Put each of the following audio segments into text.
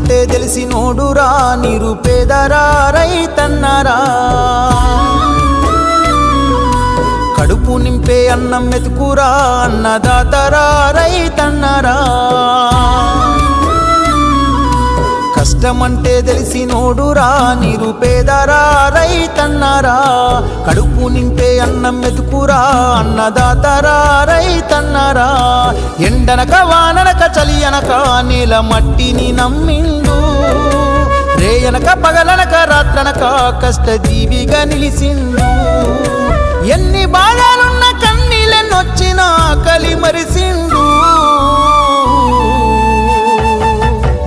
కష్టమంటే తెలిసినోడురా నిరుపేదరా రైతన్నరా కడుపు నింపే అన్నం మెతుకురా అన్నదాతరా రైతన్నరా కష్టమంటే తెలిసినోడురా నిరుపేదరా రైతన్నరా కడుపు నింపే అన్నం మెతుకురా అన్నదాతరా రైతన్నరా ఎండనక వాననక చలి అనక నేల మట్టిని నమ్మిండు రేయనక పగలనక రాత్రనక కష్టజీవిగా నిలిసిండు ఎన్ని బాధలున్న కన్నీళ్ళెన్నొచ్చినా ఆకలి మరిసిండు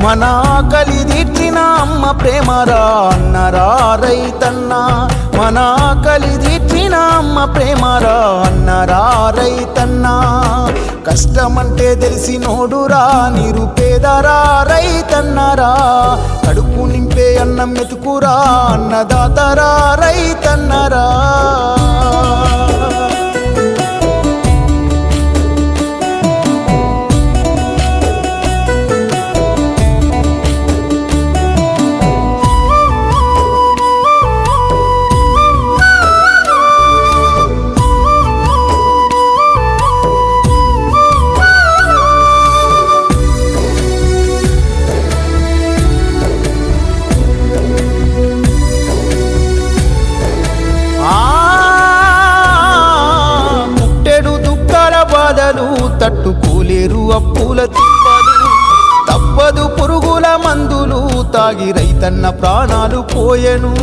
మన ఆకలి తీర్చిన అమ్మ ప్రేమరా అన్నరా రైతన్న మన ఆకలి తీర్చిన అమ్మ ప్రేమరా అన్నరా రైతన్న కష్టమంటే తెలిసినోడురా నిరుపేదరా రైతన్నరా కడుపు నింపే అన్నం మెతుకురా అన్నదాతరా రైతన్నరా తట్టుకోలేరు అప్పుల తప్పదు పురుగుల మందులు తాగి రైతన్న ప్రాణాలు పోయెను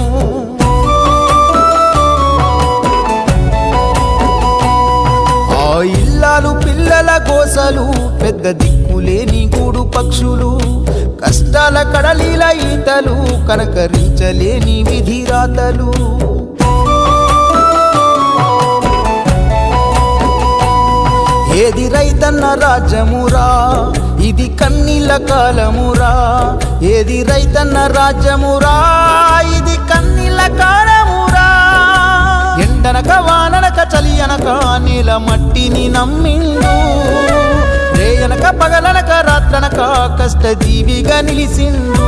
ఆ ఇల్లాలు పిల్లల గోసలు పెద్ద దిక్కులేని గూడు పక్షులు కష్టాల కడలిల ఈతలు కనకరించలేని విధిరాతలు ఏది రైతన్న రాజ్యమురా ఇది కన్నీళ్ళ కాలమురా ఏది రైతన్న రాజ్యమురా ఇది కన్నీళ్ళ కాలమురా ఎండనక వాననక చలి అనక నేల మట్టిని నమ్మిండు రేయనక పగలనక రాత్రనక కష్టజీవిగా నిలిసిండు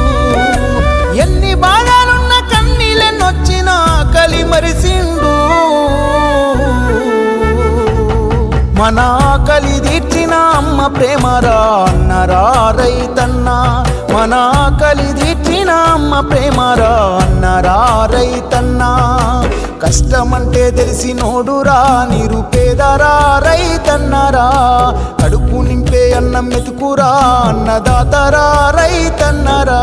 ఎన్ని బాధలున్న కన్నీళ్ళెన్నొచ్చినా ఆకలి మరిసిండు మన ఆకలి తీర్చిన అమ్మ ప్రేమరా అన్నరా రైతన్న మన ఆకలి తీర్చిన అమ్మ ప్రేమరా అన్నరా రైతన్న కష్టమంటే తెలిసినోడురా నిరుపేదరా రైతన్నరా కడుపు నింపే అన్నం మెతుకురా అన్నదాతరా రైతన్నరా